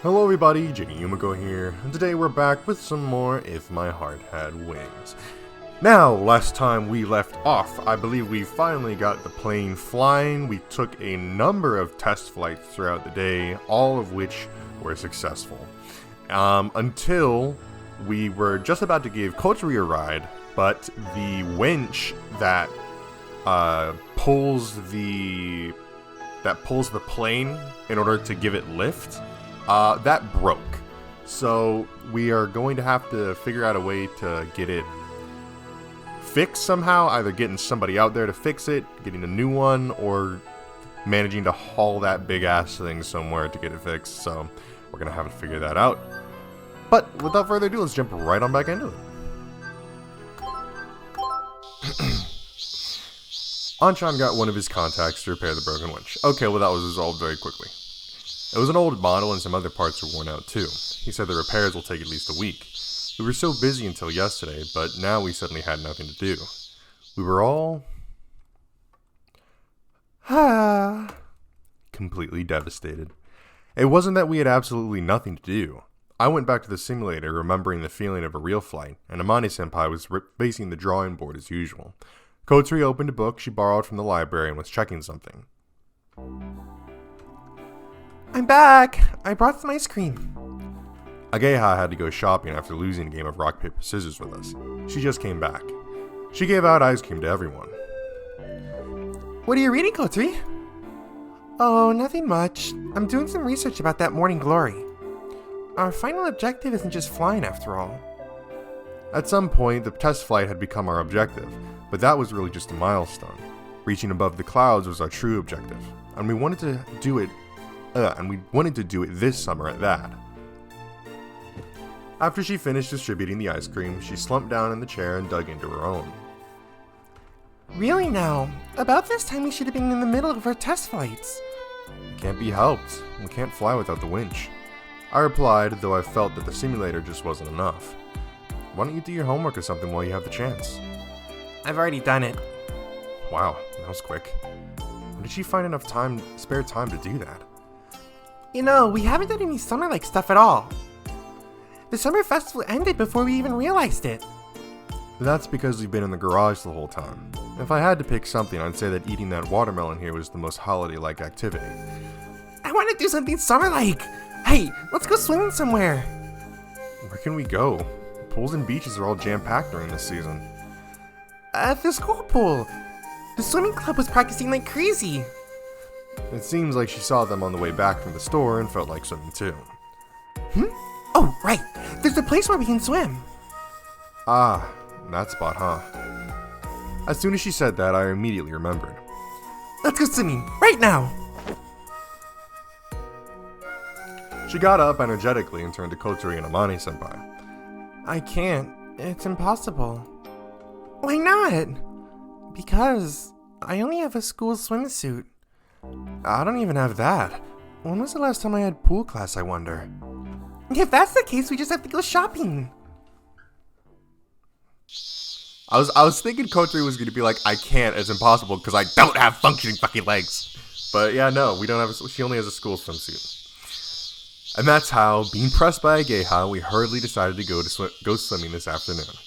Hello everybody, J.Yumeko here, and today we're back with some more If My Heart Had Wings. Now, last time we left off, I believe we finally got the plane flying. We took a number of test flights throughout the day, all of which were successful. Until we were just about to give Kotari a ride, but the winch that pulls the plane in order to give it lift, that broke. So we are going to have to figure out a way to get it fixed somehow, either getting somebody out there to fix it, getting a new one, or managing to haul that big ass thing somewhere to get it fixed. So we're gonna have to figure that out. But without further ado, let's jump right on back into it. Anshan got one of his contacts to repair the broken winch. Okay, well that was resolved very quickly. It was an old model and some other parts were worn out too. He said the repairs will take at least a week. We were so busy until yesterday, but now we suddenly had nothing to do. We were all completely devastated. It wasn't that we had absolutely nothing to do. I went back to the simulator remembering the feeling of a real flight, and Amani-senpai was facing the drawing board as usual. Kotari opened a book she borrowed from the library and was checking something. I'm back! I brought some ice cream. Ageha had to go shopping after losing a game of rock, paper, scissors with us. She just came back. She gave out ice cream to everyone. What are you reading, Kotari? Oh, nothing much. I'm doing some research about that morning glory. Our final objective isn't just flying after all. At some point, the test flight had become our objective, but that was really just a milestone. Reaching above the clouds was our true objective, and we wanted to do it this summer at that. After she finished distributing the ice cream, she slumped down in the chair and dug into her own. Really now? About this time we should have been in the middle of our test flights. It can't be helped. We can't fly without the winch. I replied, though I felt that the simulator just wasn't enough. Why don't you do your homework or something while you have the chance? I've already done it. Wow, that was quick. When did she find enough spare time to do that? You know, we haven't done any summer-like stuff at all. The summer festival ended before we even realized it. That's because we've been in the garage the whole time. If I had to pick something, I'd say that eating that watermelon here was the most holiday-like activity. I want to do something summer-like! Hey, let's go swimming somewhere! Where can we go? Pools and beaches are all jam-packed during this season. At the school pool. The swimming club was practicing like crazy. It seems like she saw them on the way back from the store and felt like swimming too. Oh, right. There's a place where we can swim. Ah, that spot, huh? As soon as she said that, I immediately remembered. Let's go swimming, right now! She got up energetically and turned to Kotari and Amani-senpai. I can't. It's impossible. Why not? Because I only have a school swimsuit. I don't even have that. When was the last time I had pool class, I wonder? If that's the case, we just have to go shopping. I was thinking Kotari was going to be like, I can't, it's impossible, because I don't have functioning fucking legs. But yeah, no, we don't have she only has a school swimsuit. And that's how, being pressed by a geha, we hurriedly decided to go swimming this afternoon.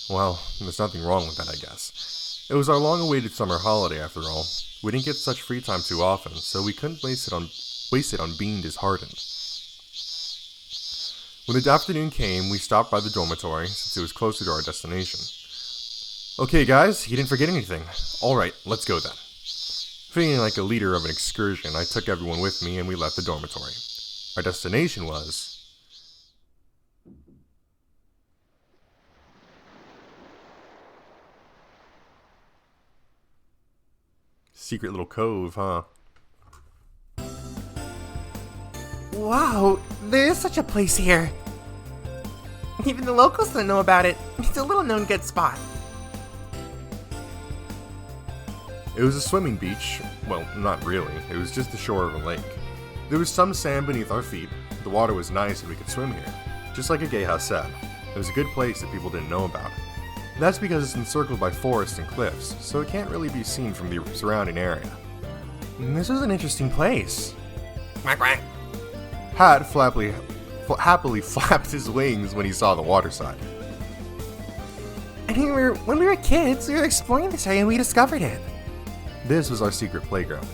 Well, there's nothing wrong with that, I guess. It was our long-awaited summer holiday, after all. We didn't get such free time too often, so we couldn't waste it on being disheartened. When the afternoon came, we stopped by the dormitory, since it was closer to our destination. Okay guys, you didn't forget anything. Alright, let's go then. Feeling like a leader of an excursion, I took everyone with me and we left the dormitory. Our destination was... Secret little cove, huh? Wow, there is such a place here. Even the locals don't know about it. It's a little known good spot. It was a swimming beach. Well, not really. It was just the shore of a lake. There was some sand beneath our feet. The water was nice and we could swim here. Just like Ageha said, it was a good place that people didn't know about. That's because it's encircled by forests and cliffs, so it can't really be seen from the surrounding area. This is an interesting place. Quack, quack. Hat happily flapped his wings when he saw the water side. I mean, when we were kids, we were exploring this area and we discovered it. This was our secret playground.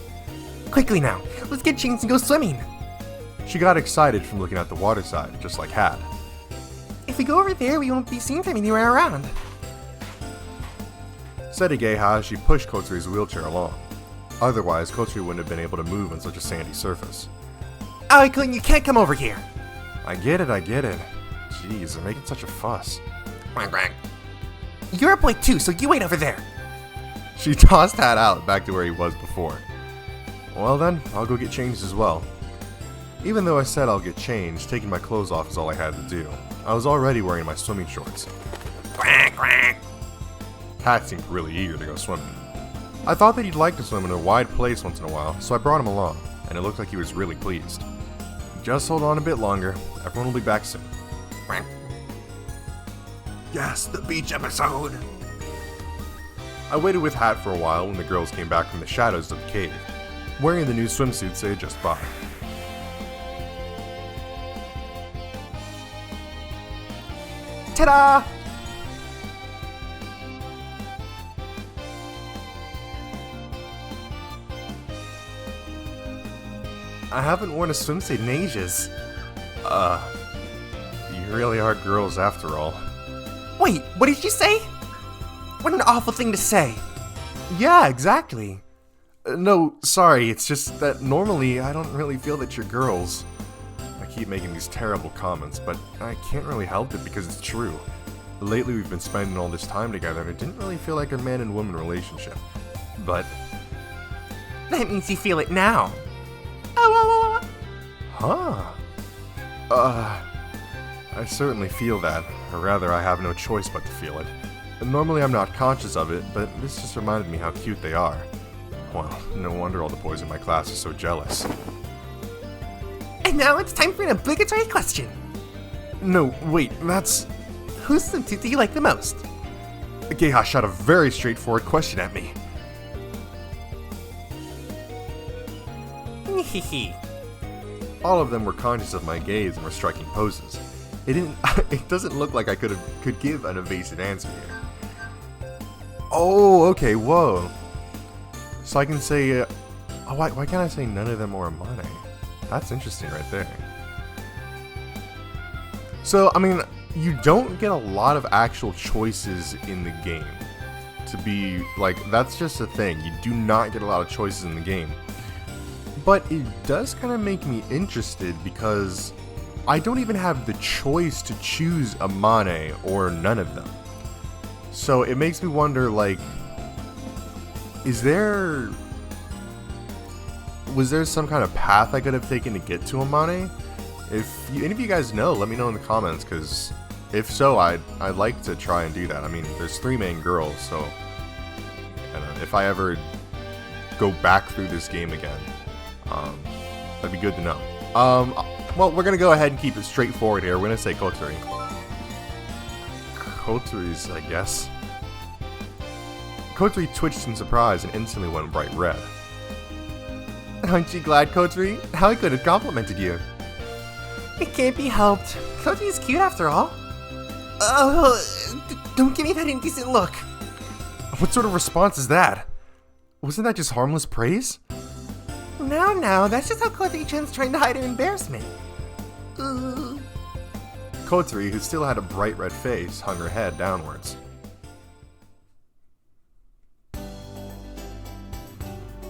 Quickly now, let's get changed and go swimming. She got excited from looking at the water side, just like Hat. If we go over there, we won't be seen from anywhere around. Said Ageha as she pushed Kotsuri's wheelchair along. Otherwise, Kotsuri wouldn't have been able to move on such a sandy surface. Aoi-kun, you can't come over here. I get it. Jeez, they're making such a fuss. Quack, quack. You're a boy too, so you wait over there. She tossed Hat out back to where he was before. Well then, I'll go get changed as well. Even though I said I'll get changed, taking my clothes off is all I had to do. I was already wearing my swimming shorts. Quack, quack. Hat seemed really eager to go swimming. I thought that he'd like to swim in a wide place once in a while, so I brought him along, and it looked like he was really pleased. Just hold on a bit longer, everyone will be back soon. Quack. Yes, the beach episode! I waited with Hat for a while when the girls came back from the shadows of the cave, wearing the new swimsuits they had just bought. Ta-da! I haven't worn a swimsuit in ages. You really are girls after all. Wait, what did you say? What an awful thing to say. Yeah, exactly. No, sorry, it's just that normally I don't really feel that you're girls. I keep making these terrible comments, but I can't really help it because it's true. Lately we've been spending all this time together and it didn't really feel like a man and woman relationship. But... That means you feel it now. Huh? I certainly feel that, or rather I have no choice but to feel it. Normally I'm not conscious of it, but this just reminded me how cute they are. Well, no wonder all the boys in my class are so jealous. And now it's time for an obligatory question. No, wait, that's... Whose swimsuit do you like the most? Geha shot a very straightforward question at me. Hehe. All of them were conscious of my gaze and were striking poses. It doesn't look like I could give an evasive answer here. Oh, okay, whoa. So I can say, why can't I say none of them are Amane? That's interesting right there. So, I mean, you don't get a lot of actual choices in the game. To be, like, that's just a thing. You do not get a lot of choices in the game. But it does kind of make me interested because I don't even have the choice to choose Amane or none of them. So it makes me wonder, like, was there some kind of path I could have taken to get to Amane? If any of you guys know, let me know in the comments, because if so, I'd like to try and do that. I mean, there's 3 main girls, so if I ever go back through this game again, that'd be good to know. Well, we're gonna go ahead and keep it straightforward here. We're gonna say Kotsuri. Kotsuri's, I guess. Kotsuri twitched in surprise and instantly went bright red. Aren't you glad, Kotsuri? How I could have complimented you. It can't be helped. Kotsuri's cute after all. Don't give me that indecent look. What sort of response is that? Wasn't that just harmless praise? No, that's just how Kotsuri-chan's trying to hide her embarrassment. Kotsuri, who still had a bright red face, hung her head downwards.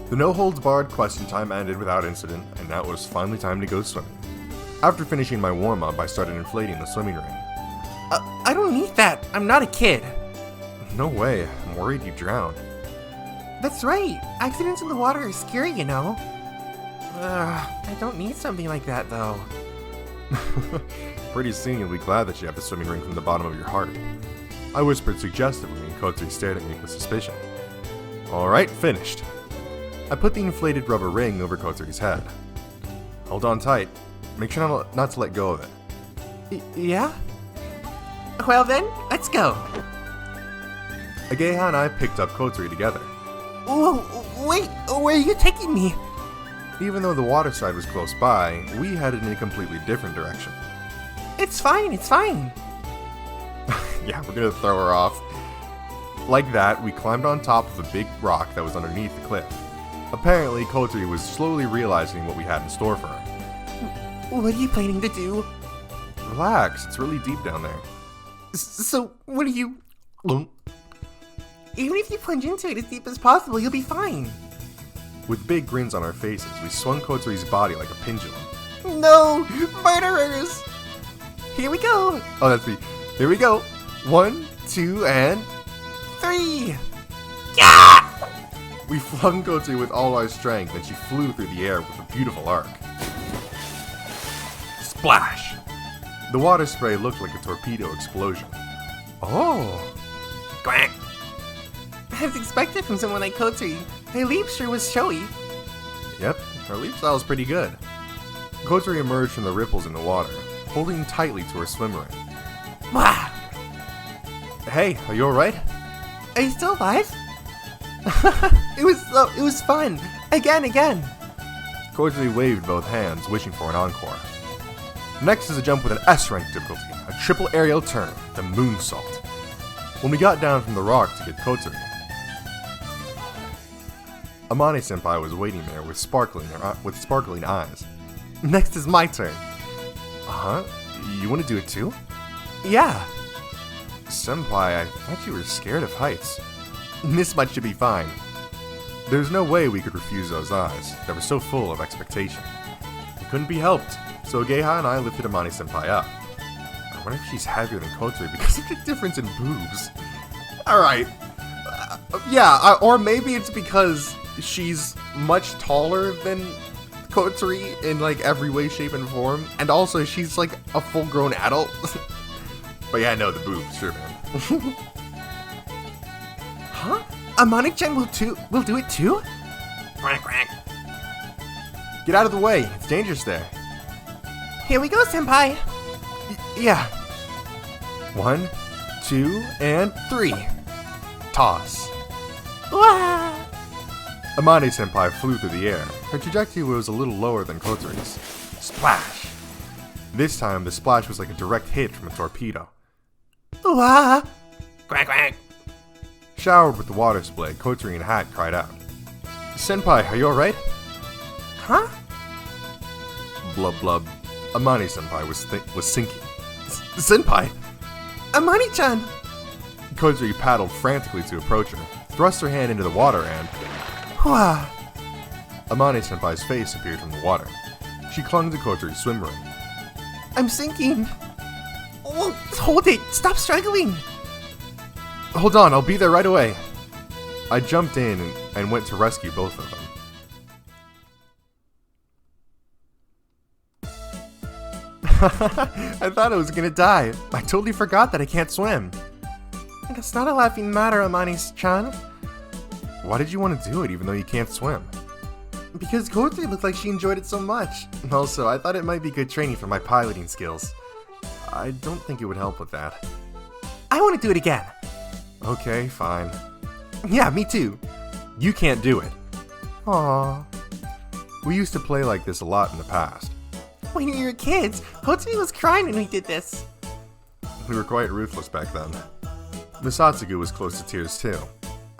The no-holds-barred question time ended without incident, and now it was finally time to go swimming. After finishing my warm-up, I started inflating the swimming ring. I don't need that. I'm not a kid. No way. I'm worried you drowned. That's right. Accidents in the water are scary, you know. I don't need something like that, though. Pretty soon you'll be glad that you have the swimming ring from the bottom of your heart. I whispered suggestively, and Kotsuri stared at me with suspicion. Alright, finished. I put the inflated rubber ring over Kotsuri's head. Hold on tight. Make sure not to let go of it. Yeah? Well then, let's go. Ageha and I picked up Kotsuri together. Whoa, wait, where are you taking me? Even though the water side was close by, we headed in a completely different direction. It's fine, it's fine. Yeah, we're gonna throw her off. Like that, we climbed on top of a big rock that was underneath the cliff. Apparently, Kotri was slowly realizing what we had in store for her. What are you planning to do? Relax, it's really deep down there. So, what are you... Even if you plunge into it as deep as possible, you'll be fine. With big grins on our faces, we swung Kotri's body like a pendulum. No! Murderers! Here we go! Oh, that's me. Here we go. 1, 2, and 3! yeah! We flung Kotri with all our strength, and she flew through the air with a beautiful arc. Splash! The water spray looked like a torpedo explosion. Oh! Quack! As expected from someone like Kotri, her leap sure was showy. Yep, her leap style is pretty good. Kotri emerged from the ripples in the water, holding tightly to her swim ring. Wah! Hey, are you alright? Are you still alive? It was fun. Again. Kotri waved both hands, wishing for an encore. Next is a jump with an S-rank difficulty, a triple aerial turn, the moonsault. When we got down from the rock to get Kotri, Amane-senpai was waiting there with sparkling eyes. Next is my turn. Uh-huh, you want to do it too? Yeah. Senpai, I thought you were scared of heights. This much should be fine. There's no way we could refuse those eyes. They were so full of expectation. It couldn't be helped, so Geha and I lifted Amane-senpai up. I wonder if she's heavier than Kotri because of the difference in boobs. Alright. Or maybe it's because she's much taller than Kotri in like every way, shape, and form. And also she's like a full-grown adult. But yeah, no, the boobs, sure, man. Huh? Amane-chan will do it too? Quack, quack. Get out of the way. It's dangerous there. Here we go, senpai. Yeah. 1, 2, and 3. Toss. Wah! Amane-senpai flew through the air. Her trajectory was a little lower than Kotori's. Splash! This time, the splash was like a direct hit from a torpedo. Wah! Quack, quack! Showered with the water spray, Kotori and Hat cried out. Senpai, are you alright? Huh? Blub blub. Amane-senpai was sinking. Senpai! Amane-chan! Kotori paddled frantically to approach her, thrust her hand into the water, and Wah! Amane-senpai's face appeared from the water. She clung to Kotori's swim ring. I'm sinking. Oh, hold it! Stop struggling! Hold on, I'll be there right away. I jumped in and went to rescue both of them. I thought I was gonna die. I totally forgot that I can't swim. That's not a laughing matter, Amane-chan. Why did you want to do it even though you can't swim? Because Kotri looked like she enjoyed it so much. Also, I thought it might be good training for my piloting skills. I don't think it would help with that. I want to do it again. Okay, fine. Yeah, me too. You can't do it. Aww. We used to play like this a lot in the past. When we were kids, Kotri was crying when we did this. We were quite ruthless back then. Misatsugu was close to tears too.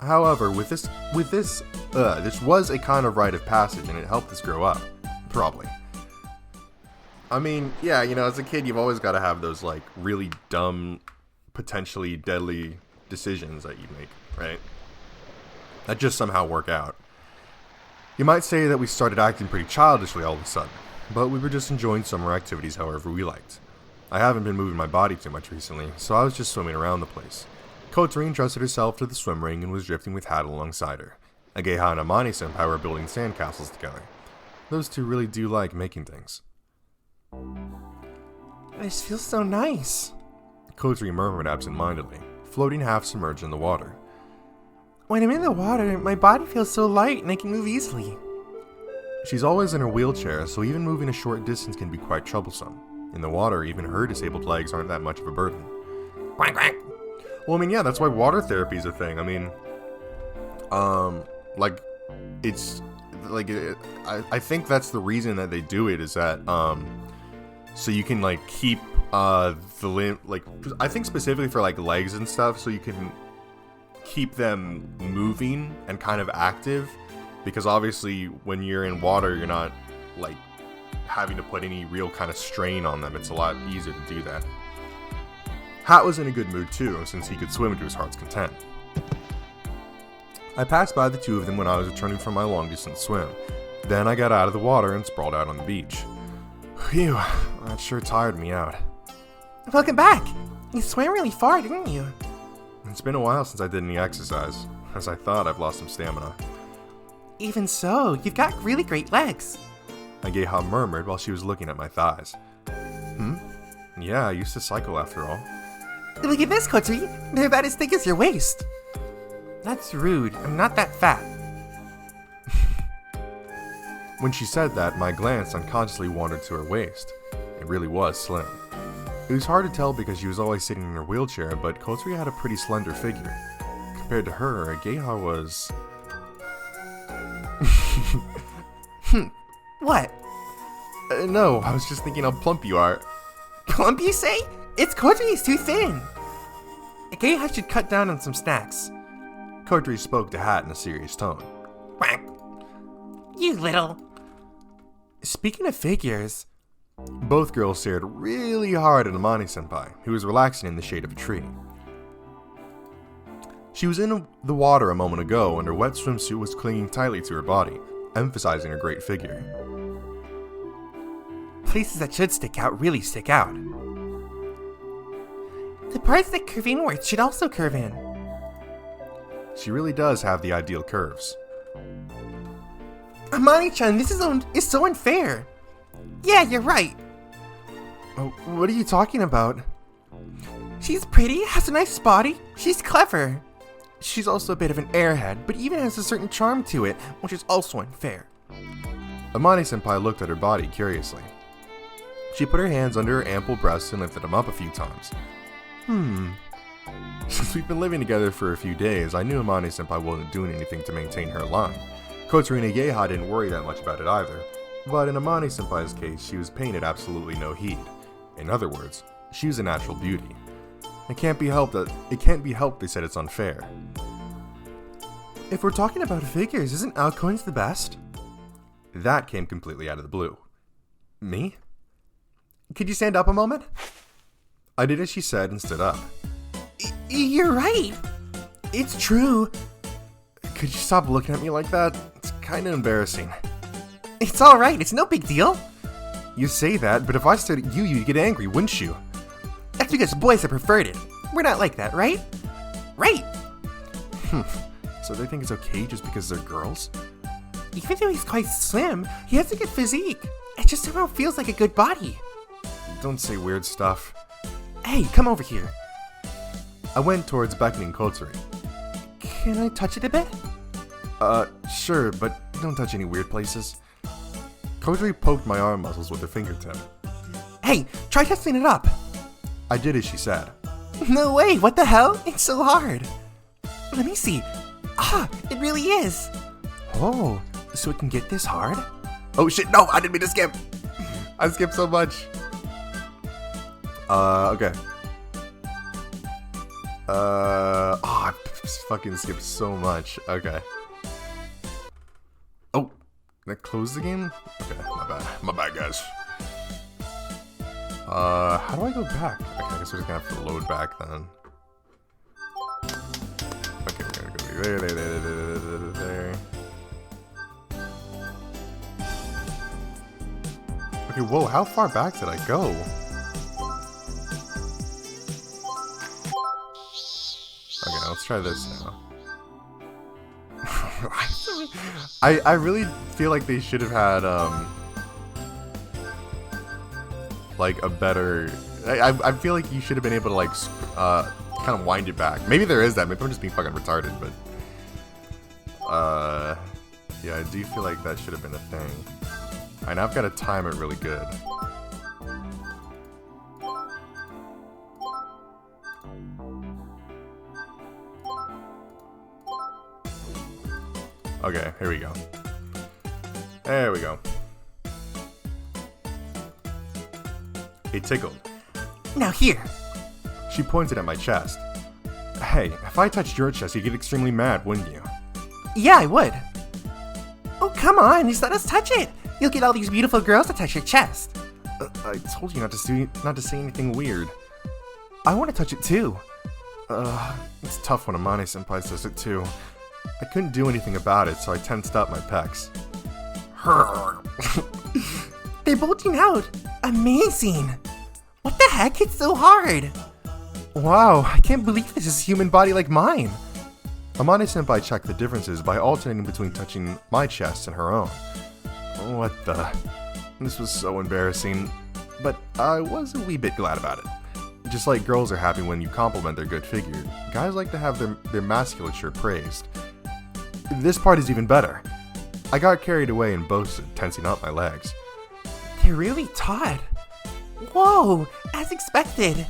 However, this was a kind of rite of passage and it helped us grow up. Probably. I mean, yeah, you know, as a kid you've always got to have those like really dumb, potentially deadly decisions that you make, right? That just somehow work out. You might say that we started acting pretty childishly all of a sudden, but we were just enjoying summer activities however we liked. I haven't been moving my body too much recently, so I was just swimming around the place. Kotori entrusted herself to the swim ring and was drifting with Hat alongside her. Ageha and Amane-senpai were building sandcastles together. Those two really do like making things. This feels so nice. Kotori murmured absent-mindedly, floating half-submerged in the water. When I'm in the water, my body feels so light and I can move easily. She's always in her wheelchair, so even moving a short distance can be quite troublesome. In the water, even her disabled legs aren't that much of a burden. Quack, quack. Well, I mean, yeah, that's why water therapy is a thing. I mean, like, it's like, I think that's the reason that they do it, is that, so you can, like, keep, the limb, like, I think specifically for, like, legs and stuff, so you can keep them moving and kind of active, because obviously when you're in water, you're not, like, having to put any real kind of strain on them. It's a lot easier to do that. Hat was in a good mood too, since he could swim to his heart's content. I passed by the two of them when I was returning from my long-distance swim. Then I got out of the water and sprawled out on the beach. Phew, that sure tired me out. Welcome back. You swam really far, didn't you? It's been a while since I did any exercise. As I thought, I've lost some stamina. Even so, you've got really great legs. Geha murmured while she was looking at my thighs. Yeah, I used to cycle after all. Look at this, Kotori. They're about as thick as your waist. That's rude. I'm not that fat. When she said that, my glance unconsciously wandered to her waist. It really was slim. It was hard to tell because she was always sitting in her wheelchair, but Kotori had a pretty slender figure. Compared to her, Geha was... What? No, I was just thinking how plump you are. Plump, you say? It's Kotori's too thin. Geha should cut down on some snacks. Kotori spoke to Hat in a serious tone. Quack. You little... Speaking of figures... Both girls stared really hard at Amani-senpai, who was relaxing in the shade of a tree. She was in the water a moment ago, and her wet swimsuit was clinging tightly to her body, emphasizing her great figure. Places that should stick out really stick out. The parts that curve inwards should also curve in. She really does have the ideal curves. Amani-chan, this is so unfair. Yeah, you're right. Oh, what are you talking about? She's pretty, has a nice body, she's clever. She's also a bit of an airhead, but even has a certain charm to it, which is also unfair. Amani-senpai looked at her body curiously. She put her hands under her ample breasts and lifted them up a few times. Since we've been living together for a few days, I knew Amani-senpai wasn't doing anything to maintain her line. Kotori and Geha didn't worry that much about it either. But in Amani-senpai's case, she was paying it absolutely no heed. In other words, she was a natural beauty. It can't be helped, they said it's unfair. If we're talking about figures, isn't Alcoin's the best? That came completely out of the blue. Me? Could you stand up a moment? I did as she said and stood up. You're right. It's true. Could you stop looking at me like that? It's kinda embarrassing. It's alright, it's no big deal. You say that, but if I stared at you, you'd get angry, wouldn't you? That's because boys have preferred it. We're not like that, right? Right! So they think it's okay just because they're girls? Even though he's quite slim, he has a good physique. It just somehow feels like a good body. Don't say weird stuff. Hey, come over here. I went towards beckoning Kotori. Can I touch it a bit? Sure, but don't touch any weird places. Kotori poked my arm muscles with her fingertip. Hey, try testing it up. I did as she said. No way, what the hell? It's so hard. Let me see. It really is. Oh, so it can get this hard? Oh shit, no, I didn't mean to skip. I skipped so much. Okay. I fucking skipped so much. Okay. Oh, that closed the game? Okay, my bad, guys. How do I go back? Okay, I guess we're just gonna have to load back then. Okay, we're gonna go there. Okay, whoa, how far back did I go? Okay, let's try this now. I really feel like they should have had, like a better... I feel like you should have been able to, like, kind of wind it back. Maybe there is that. Maybe I'm just being fucking retarded, but... yeah, I do feel like that should have been a thing. And I've got to time it really good. Okay, here we go. There we go. It tickled. Now here. She pointed at my chest. Hey, if I touched your chest, you'd get extremely mad, wouldn't you? Yeah, I would. Oh, come on, just let us touch it. You'll get all these beautiful girls to touch your chest. I told you not to say anything weird. I want to touch it too. It's tough when Amane-senpai says it too. I couldn't do anything about it, so I tensed up my pecs. They're bulging out. Amazing. What the heck? It's so hard. Wow, I can't believe this is a human body like mine. Amane-senpai checked the differences by alternating between touching my chest and her own. What the? This was so embarrassing, but I was a wee bit glad about it. Just like girls are happy when you compliment their good figure, guys like to have their musculature praised. This part is even better. I got carried away and boasted, tensing up my legs. They're really taut. Whoa, as expected.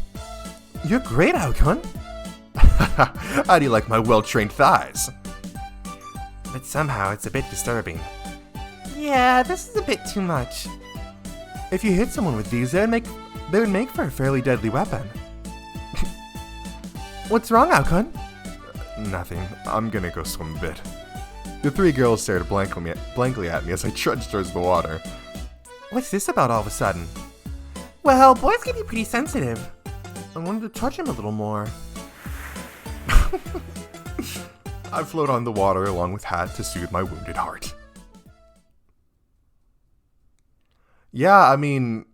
You're great, Aokun. How do you like my well-trained thighs? But somehow it's a bit disturbing. Yeah, this is a bit too much. If you hit someone with these, they would make for a fairly deadly weapon. What's wrong, Aokun? Nothing. I'm gonna go swim a bit. The three girls stared blankly at me as I trudged towards the water. What's this about all of a sudden? Well, boys can be pretty sensitive. I wanted to touch him a little more. I float on the water along with Hat to soothe my wounded heart. Yeah, I mean,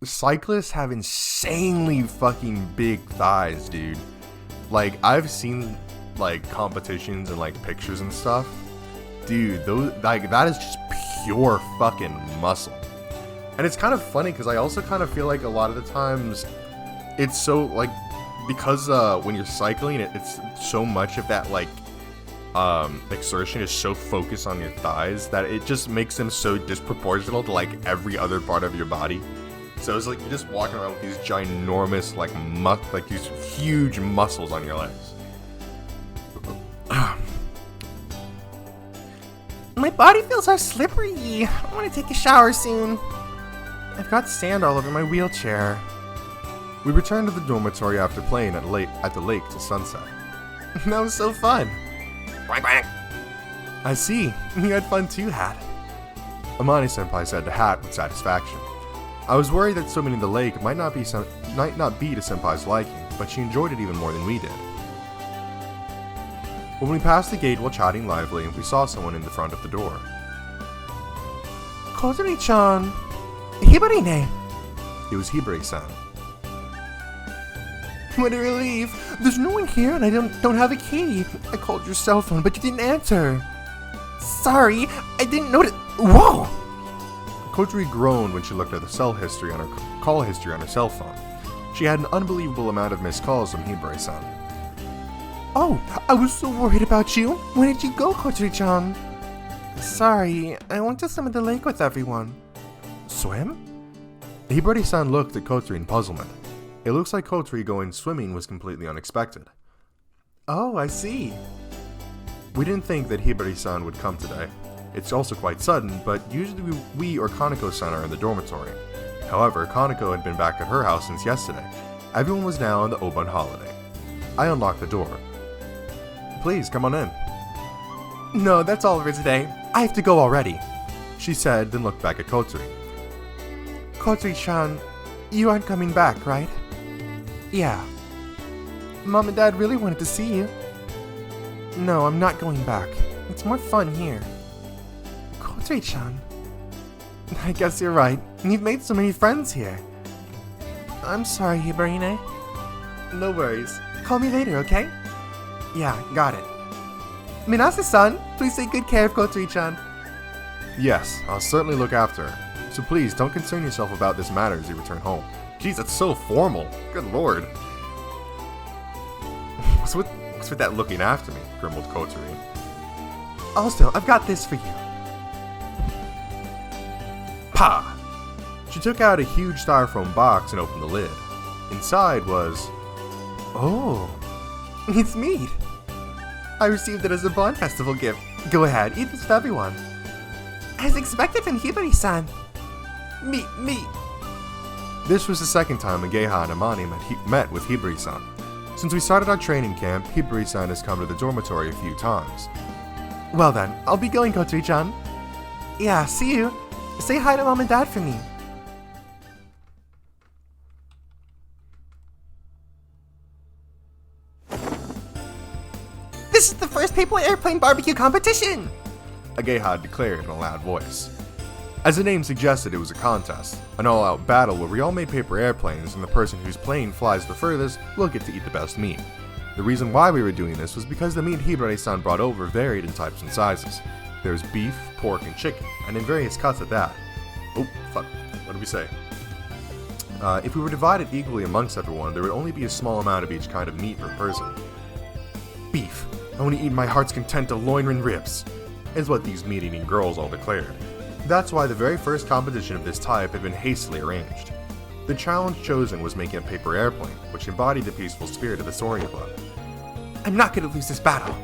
cyclists have insanely fucking big thighs, dude. Like, I've seen, like, competitions and, like, pictures and stuff. Dude, those, like, that is just pure fucking muscle. And it's kind of funny, because I also kind of feel like a lot of the times, it's so, like, because when you're cycling, it's so much of that, like, exertion is so focused on your thighs that it just makes them so disproportional to, like, every other part of your body. So it's like you're just walking around with these ginormous, like these huge muscles on your legs. My body feels so slippery. I want to take a shower soon. I've got sand all over my wheelchair. We returned to the dormitory after playing at the lake till sunset. That was so fun. Quack, quack. I see. You had fun too, Hat. Amane-senpai said to Hat with satisfaction. I was worried that swimming in the lake might not be to Senpai's liking, but she enjoyed it even more than we did. When we passed the gate while chatting lively, we saw someone in the front of the door. Kozuri-chan. Hibari-ne. It was Hibari-san. What a relief. There's no one here and I don't have a key. I called your cell phone, but you didn't answer. Sorry, I didn't notice. Whoa! Kozuri groaned when she looked at the call history on her cell phone. She had an unbelievable amount of missed calls from Hibari-san. Oh, I was so worried about you. Where did you go, Kozuri-chan? Sorry, I went to swim at the lake with everyone. Swim? Hibari-san looked at Kozuri in puzzlement. It looks like Kozuri going swimming was completely unexpected. Oh, I see. We didn't think that Hibari-san would come today. It's also quite sudden, but usually we or Kaneko-san are in the dormitory. However, Kaneko had been back at her house since yesterday. Everyone was now on the Obon holiday. I unlocked the door. Please, come on in. No, that's all for today. I have to go already, she said, then looked back at Kozuri. Kozuri-chan, you aren't coming back, right? Yeah. Mom and Dad really wanted to see you. No, I'm not going back. It's more fun here. Kozuri-chan. I guess you're right. You've made so many friends here. I'm sorry, Hibari-ne. No worries. Call me later, okay? Yeah, got it. Minase-san, please take good care of Kozuri-chan. Yes, I'll certainly look after her. So please, don't concern yourself about this matter as you return home. Jeez, that's so formal. Good lord. What's with that looking after me? Grumbled Kozuri. Also, I've got this for you. Pa! She took out a huge styrofoam box and opened the lid. Inside was... Oh, it's meat. I received it as a Bond Festival gift. Go ahead, eat this for everyone. As expected from Hibari-san. Me. This was the second time Ageha and Amani met with Hibari-san. Since we started our training camp, Hibari-san has come to the dormitory a few times. Well then, I'll be going, Kotori-chan. Yeah, see you. Say hi to Mom and Dad for me. This is the first paper airplane barbecue competition! Ageha declared in a loud voice. As the name suggested, it was a contest, an all-out battle where we all made paper airplanes and the person whose plane flies the furthest will get to eat the best meat. The reason why we were doing this was because the meat Hibari-san brought over varied in types and sizes. There was beef, pork, and chicken, and in various cuts at that. Oh, fuck. What did we say? If we were divided equally amongst everyone, there would only be a small amount of each kind of meat per person. Beef. I want to eat my heart's content of loin and ribs, is what these meat-eating girls all declared. That's why the very first competition of this type had been hastily arranged. The challenge chosen was making a paper airplane, which embodied the peaceful spirit of the Soaring Club. I'm not gonna lose this battle.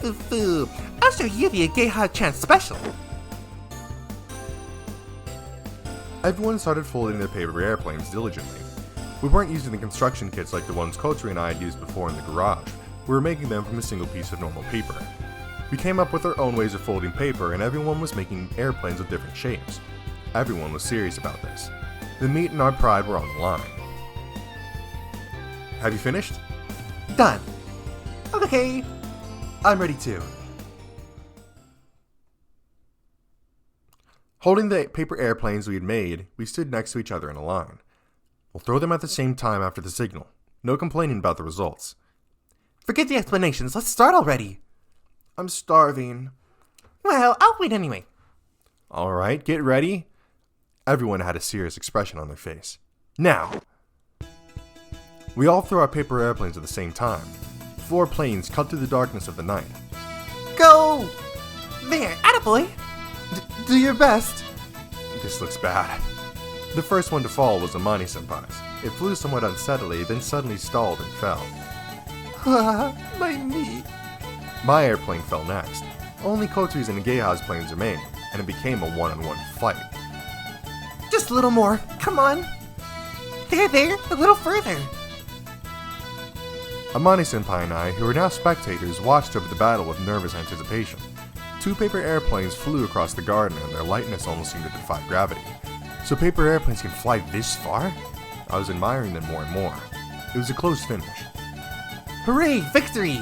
Foo. I'll show you the Ageha chance special. Everyone started folding their paper airplanes diligently. We weren't using the construction kits like the ones Kotori and I had used before in the garage. We were making them from a single piece of normal paper. We came up with our own ways of folding paper, and everyone was making airplanes of different shapes. Everyone was serious about this. The meat and our pride were on the line. Have you finished? Done. Okay. I'm ready too. Holding the paper airplanes we had made, we stood next to each other in a line. We'll throw them at the same time after the signal. No complaining about the results. Forget the explanations. Let's start already. I'm starving. Well, I'll wait anyway. Alright, get ready. Everyone had a serious expression on their face. Now! We all threw our paper airplanes at the same time. 4 planes cut through the darkness of the night. Go! There, attaboy! Do your best. This looks bad. The first one to fall was Amani-senpai's. It flew somewhat unsteadily, then suddenly stalled and fell. My meat. My airplane fell next. Only Kotori's and Ageha's planes remained, and it became a one-on-one fight. Just a little more. Come on. There, a little further. Amani-senpai and I, who were now spectators, watched over the battle with nervous anticipation. 2 paper airplanes flew across the garden, and their lightness almost seemed to defy gravity. So paper airplanes can fly this far? I was admiring them more and more. It was a close finish. Hooray, victory!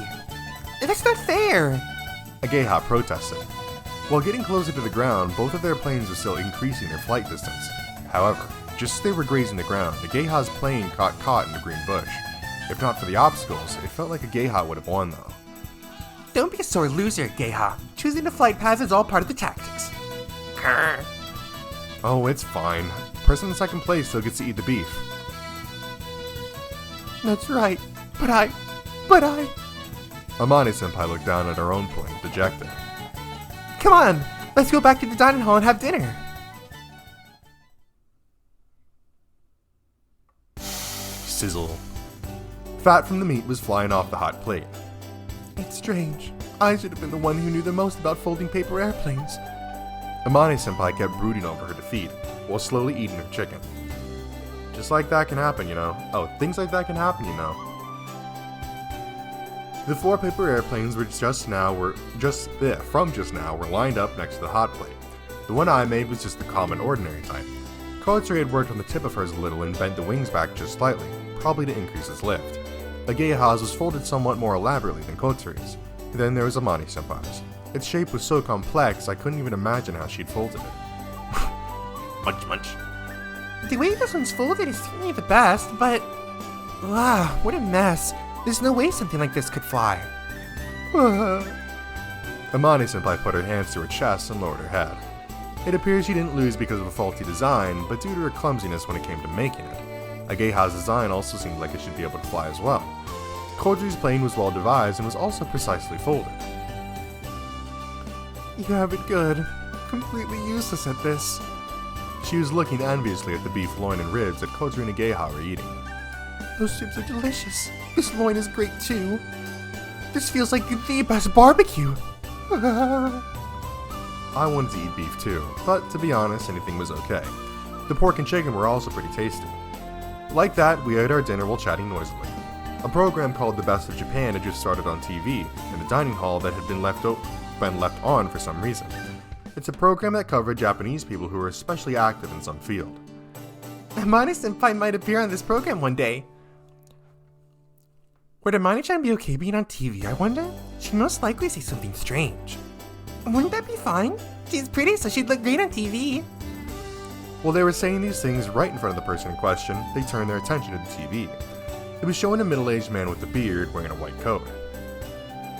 That's not fair! Ageha protested. While getting closer to the ground, both of their planes were still increasing their flight distance. However, just as they were grazing the ground, Ageha's plane got caught in the green bush. If not for the obstacles, it felt like Ageha would have won though. Don't be a sore loser, Ageha. Choosing the flight path is all part of the tactics. Grr. Oh, it's fine. Person in second place still gets to eat the beef. That's right. But I... Amani-senpai looked down at her own plane, dejected. Come on, let's go back to the dining hall and have dinner. Sizzle. Fat from the meat was flying off the hot plate. It's strange. I should have been the one who knew the most about folding paper airplanes. Amani-senpai kept brooding over her defeat, while slowly eating her chicken. Just like that can happen, you know. Oh, things like that can happen, you know. The 4 paper airplanes were from just now were lined up next to the hot plate. The one I made was just the common ordinary type. Kotori had worked on the tip of hers a little and bent the wings back just slightly, probably to increase its lift. Ageha's was folded somewhat more elaborately than Kotori's. Then there was Amani-senpai's. Its shape was so complex I couldn't even imagine how she'd folded it. Munch. The way this one's folded is certainly the best, but... wow, what a mess. There's no way something like this could fly. Amani-senpai put her hands to her chest and lowered her head. It appears she didn't lose because of a faulty design, but due to her clumsiness when it came to making it. Ageha's design also seemed like it should be able to fly as well. Kotori's plane was well devised and was also precisely folded. You have it good. Completely useless at this. She was looking enviously at the beef loin and ribs that Kotori and Ageha were eating. Those ribs are delicious. This loin is great too. This feels like the best barbecue. I wanted to eat beef too, but to be honest, anything was okay. The pork and chicken were also pretty tasty. Like that, we ate our dinner while chatting noisily. A program called The Best of Japan had just started on TV in the dining hall that had been left on for some reason. It's a program that covered Japanese people who were especially active in some field. Amane-senpai might appear on this program one day. Would Amane-chan be okay being on TV, I wonder? She'd most likely say something strange. Wouldn't that be fine? She's pretty, so she'd look great on TV. While they were saying these things right in front of the person in question, they turned their attention to the TV. It was showing a middle-aged man with a beard wearing a white coat.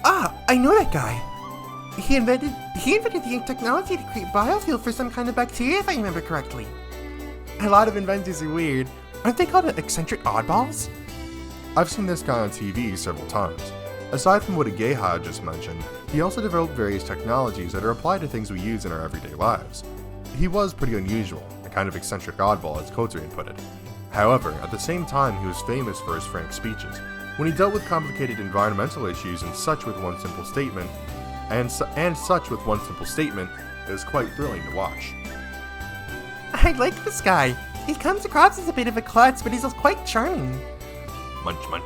Ah, I know that guy. He invented the technology to create biofuel for some kind of bacteria, if I remember correctly. A lot of inventors are weird. Aren't they called eccentric oddballs? I've seen this guy on TV several times. Aside from what Ageha just mentioned, he also developed various technologies that are applied to things we use in our everyday lives. He was pretty unusual, a kind of eccentric oddball as Kotori put it. However, at the same time he was famous for his frank speeches. When he dealt with complicated environmental issues and such with one simple statement, it was quite thrilling to watch. I like this guy. He comes across as a bit of a klutz, but he's quite charming. Munch munch.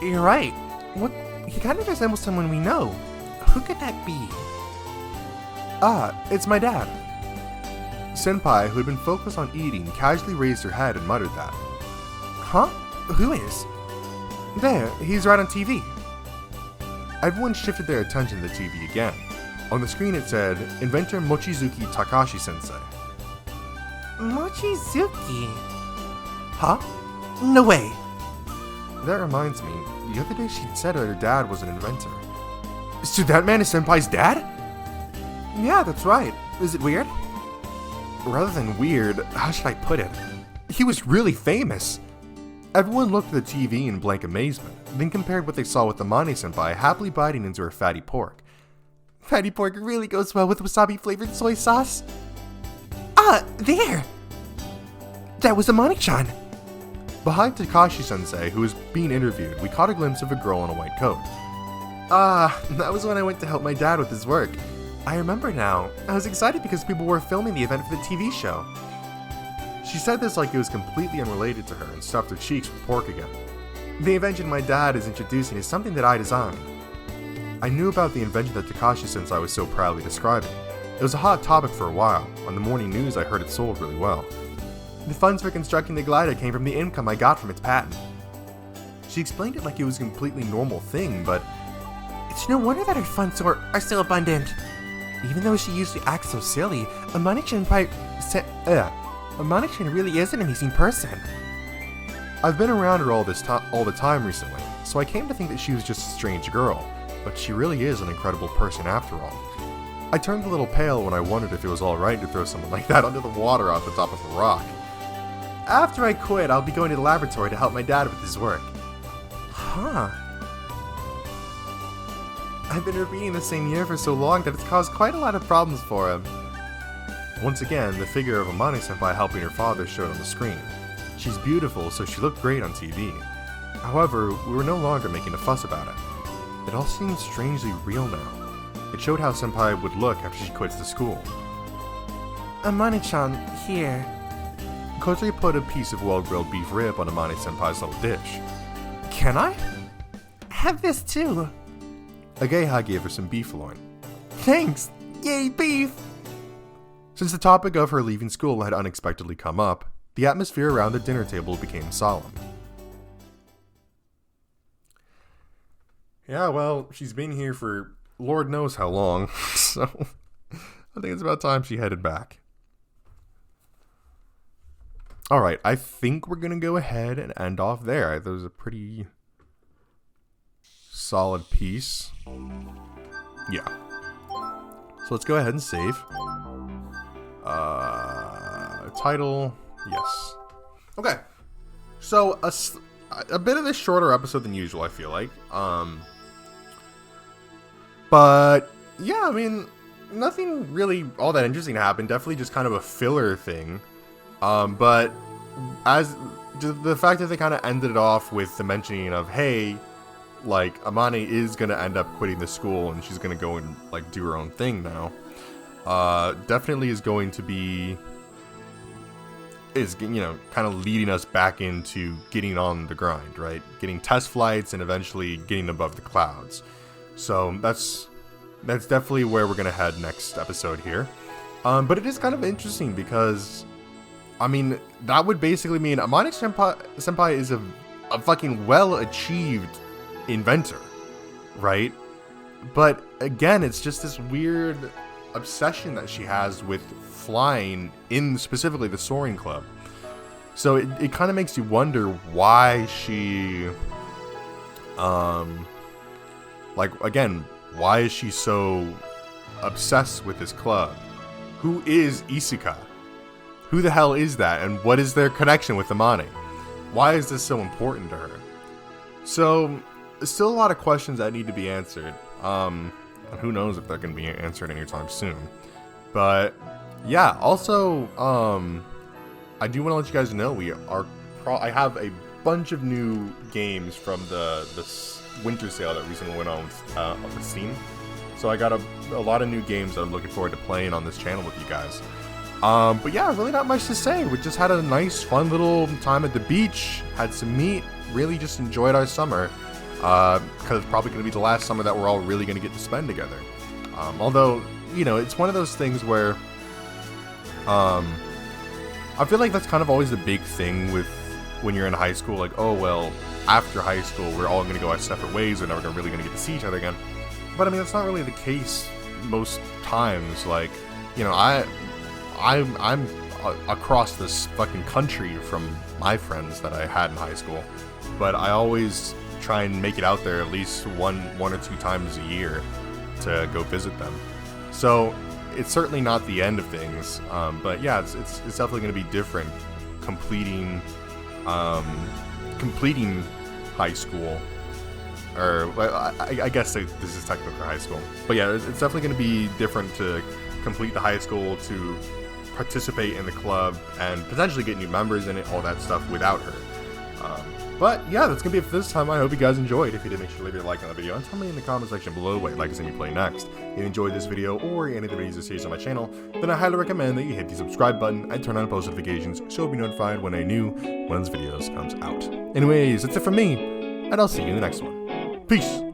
You're right. He kind of resembles someone we know. Who could that be? Ah, it's my dad. Senpai, who had been focused on eating, casually raised her head and muttered that. Huh? Who is? There, he's right on TV. Everyone shifted their attention to the TV again. On the screen it said, Inventor Mochizuki Takashi-sensei. Mochizuki? Huh? No way. That reminds me, the other day she'd said her dad was an inventor. So that man is Senpai's dad? Yeah, that's right. Is it weird? Rather than weird, how should I put it? He was really famous. Everyone looked at the TV in blank amazement, then compared what they saw with Amane-senpai happily biting into her fatty pork. Fatty pork really goes well with wasabi-flavored soy sauce. Ah, there! That was Amane-chan. Behind Takashi-sensei, who was being interviewed, we caught a glimpse of a girl in a white coat. That was when I went to help my dad with his work. I remember now. I was excited because people were filming the event for the TV show. She said this like it was completely unrelated to her and stuffed her cheeks with pork again. The invention my dad is introducing is something that I designed. I knew about the invention that Takashi-sensei was so proudly describing. It was a hot topic for a while. On the morning news I heard it sold really well. The funds for constructing the glider came from the income I got from its patent. She explained it like it was a completely normal thing, but it's no wonder that her funds are so abundant. Even though she usually acts so silly, Amane-chan really is an amazing person. I've been around her all the time recently, so I came to think that she was just a strange girl, but she really is an incredible person after all. I turned a little pale when I wondered if it was alright to throw someone like that under the water off the top of a rock. After I quit, I'll be going to the laboratory to help my dad with his work. Huh. I've been repeating the same year for so long that it's caused quite a lot of problems for him. Once again, the figure of Amane-senpai helping her father showed on the screen. She's beautiful, so she looked great on TV. However, we were no longer making a fuss about it. It all seemed strangely real now. It showed how Senpai would look after she quits the school. Amane-chan, here. Kotori put a piece of well-grilled beef rib on Amane-senpai's little dish. Can I? Have this too. Ageha gave her some beef loin. Thanks! Yay, beef! Since the topic of her leaving school had unexpectedly come up, the atmosphere around the dinner table became solemn. Yeah, well, she's been here for Lord knows how long, so I think it's about time she headed back. Alright, I think we're going to go ahead and end off there. That was a pretty solid piece. Yeah. So let's go ahead and save. Title, yes. Okay. So a bit of a shorter episode than usual, I feel like. But yeah, I mean, nothing really all that interesting happened. Definitely just kind of a filler thing. But as the fact that they kind of ended it off with the mentioning of, hey, like, Amane is going to end up quitting the school and she's going to go and, like, do her own thing now. definitely is going to be, kind of leading us back into getting on the grind, right? Getting test flights and eventually getting above the clouds. So that's definitely where we're going to head next episode here. But it is kind of interesting because, I mean, that would basically mean Amane Senpai is a fucking well-achieved inventor, right? But again, it's just this weird obsession that she has with flying in specifically the Soaring Club. So it kind of makes you wonder why she, why is she so obsessed with this club? Who is Isuka? Who the hell is that? And what is their connection with Amane? Why is this so important to her? So, there's still a lot of questions that need to be answered. And who knows if they're going to be answered anytime soon. But, yeah, also, I do want to let you guys know I have a bunch of new games from the winter sale that recently went on with Steam. So I got a lot of new games that I'm looking forward to playing on this channel with you guys. But yeah, really not much to say. We just had a nice, fun little time at the beach, had some meat, really just enjoyed our summer. Because it's probably going to be the last summer that we're all really going to get to spend together. Although, it's one of those things where I feel like that's kind of always the big thing with when you're in high school. Like, oh, well, after high school, we're all going to go our separate ways. We're never really going to get to see each other again. But I mean, that's not really the case most times. Like, I'm across this fucking country from my friends that I had in high school, but I always try and make it out there at least one or two times a year to go visit them. So it's certainly not the end of things, but yeah, it's definitely going to be different completing high school. Or, I guess this is technically high school. But yeah, it's definitely going to be different to complete the high school, to participate in the club, and potentially get new members in it, all that stuff without her. But yeah, that's going to be it for this time. I hope you guys enjoyed. If you did, make sure to leave a like on the video and tell me in the comment section below what you'd like to see me play next. If you enjoyed this video or any of the videos or series on my channel, then I highly recommend that you hit the subscribe button and turn on post notifications so you'll be notified when a new one of these videos comes out. Anyways, that's it from me, and I'll see you in the next one. Peace!